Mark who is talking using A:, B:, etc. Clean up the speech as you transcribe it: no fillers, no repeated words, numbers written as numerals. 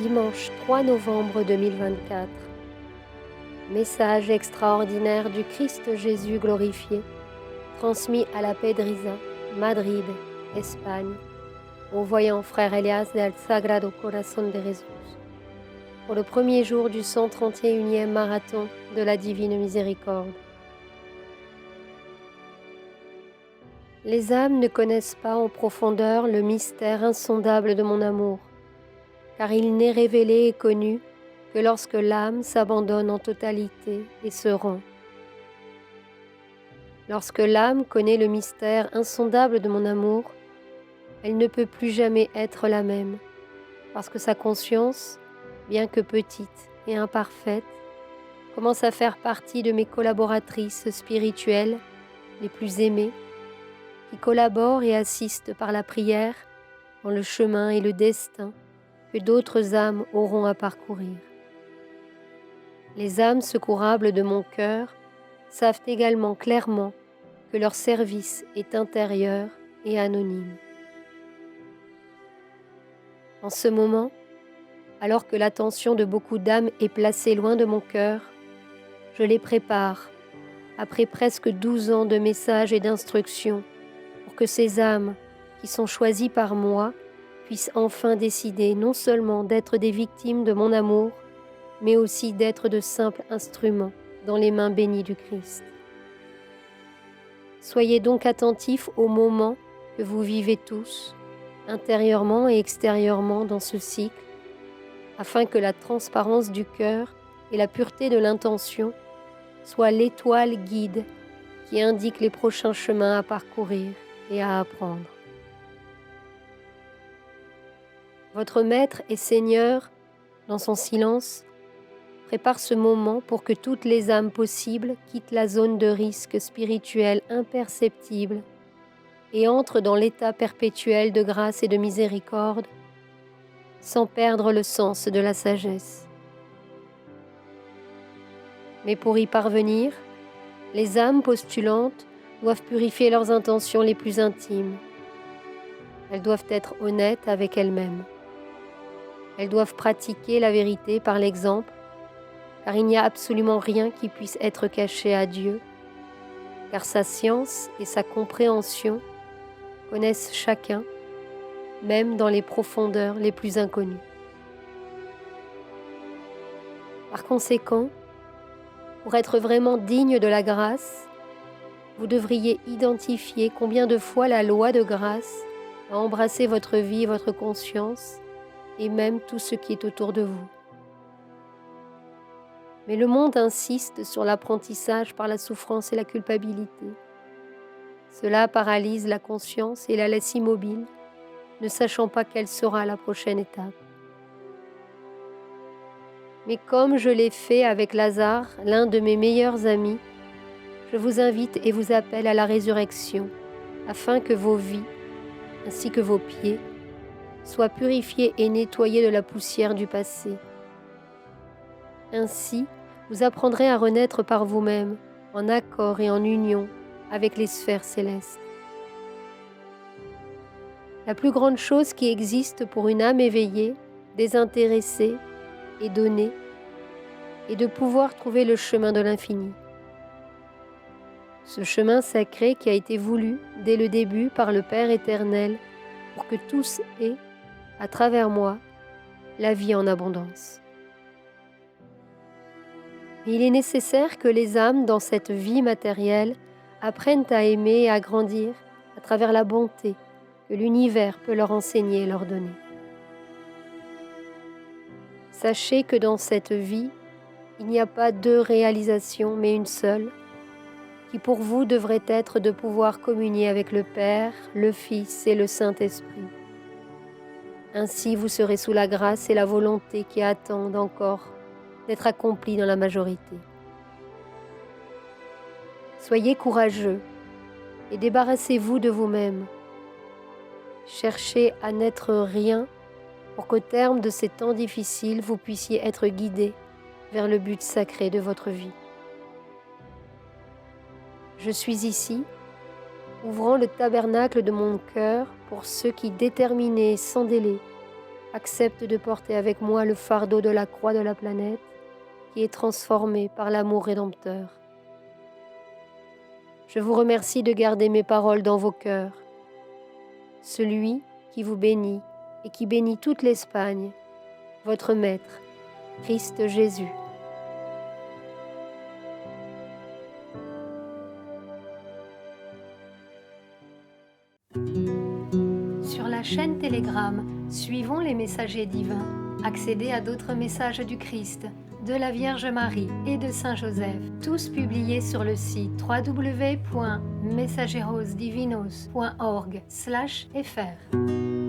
A: Dimanche 3 novembre 2024. Message extraordinaire du Christ Jésus glorifié, transmis à la Pedriza, Madrid, Espagne, au voyant frère Elias del Sagrado Corazón de Jesús, pour le premier jour du 131e marathon de la Divine Miséricorde. Les âmes ne connaissent pas en profondeur le mystère insondable de mon amour, car il n'est révélé et connu que lorsque l'âme s'abandonne en totalité et se rend. Lorsque l'âme connaît le mystère insondable de mon amour, elle ne peut plus jamais être la même, parce que sa conscience, bien que petite et imparfaite, commence à faire partie de mes collaboratrices spirituelles les plus aimées, qui collaborent et assistent par la prière dans le chemin et le destin que d'autres âmes auront à parcourir. Les âmes secourables de mon cœur savent également clairement que leur service est intérieur et anonyme. En ce moment, alors que l'attention de beaucoup d'âmes est placée loin de mon cœur, je les prépare, après presque 12 ans de messages et d'instructions, pour que ces âmes, qui sont choisies par moi, puissent enfin décider non seulement d'être des victimes de mon amour, mais aussi d'être de simples instruments dans les mains bénies du Christ. Soyez donc attentifs au moment que vous vivez tous, intérieurement et extérieurement dans ce cycle, afin que la transparence du cœur et la pureté de l'intention soient l'étoile guide qui indique les prochains chemins à parcourir et à apprendre. Votre Maître et Seigneur, dans son silence, prépare ce moment pour que toutes les âmes possibles quittent la zone de risque spirituel imperceptible et entrent dans l'état perpétuel de grâce et de miséricorde, sans perdre le sens de la sagesse. Mais pour y parvenir, les âmes postulantes doivent purifier leurs intentions les plus intimes. Elles doivent être honnêtes avec elles-mêmes. Elles doivent pratiquer la vérité par l'exemple, car il n'y a absolument rien qui puisse être caché à Dieu, car sa science et sa compréhension connaissent chacun, même dans les profondeurs les plus inconnues. Par conséquent, pour être vraiment digne de la grâce, vous devriez identifier combien de fois la loi de grâce a embrassé votre vie et votre conscience, et même tout ce qui est autour de vous. Mais le monde insiste sur l'apprentissage par la souffrance et la culpabilité. Cela paralyse la conscience et la laisse immobile, ne sachant pas quelle sera la prochaine étape. Mais comme je l'ai fait avec Lazare, l'un de mes meilleurs amis, je vous invite et vous appelle à la résurrection, afin que vos vies, ainsi que vos pieds, soient purifiés et nettoyés de la poussière du passé. Ainsi, vous apprendrez à renaître par vous-même, en accord et en union avec les sphères célestes. La plus grande chose qui existe pour une âme éveillée, désintéressée et donnée, est de pouvoir trouver le chemin de l'infini. Ce chemin sacré qui a été voulu dès le début par le Père éternel pour que tous aient, à travers moi, la vie en abondance. Mais il est nécessaire que les âmes dans cette vie matérielle apprennent à aimer et à grandir à travers la bonté que l'univers peut leur enseigner et leur donner. Sachez que dans cette vie, il n'y a pas deux réalisations, mais une seule, qui pour vous devrait être de pouvoir communier avec le Père, le Fils et le Saint-Esprit. Ainsi, vous serez sous la grâce et la volonté qui attendent encore d'être accomplies dans la majorité. Soyez courageux et débarrassez-vous de vous-même. Cherchez à n'être rien pour qu'au terme de ces temps difficiles, vous puissiez être guidés vers le but sacré de votre vie. Je suis ici, ouvrant le tabernacle de mon cœur pour ceux qui, déterminés sans délai, accepte de porter avec moi le fardeau de la croix de la planète qui est transformée par l'amour rédempteur. Je vous remercie de garder mes paroles dans vos cœurs. Celui qui vous bénit et qui bénit toute l'Espagne, votre Maître, Christ Jésus. Sur la chaîne Telegram, suivons les messagers divins. Accédez à d'autres messages du Christ, de la Vierge Marie et de Saint Joseph, tous publiés sur le site www.mensajerosdivinos.org/fr.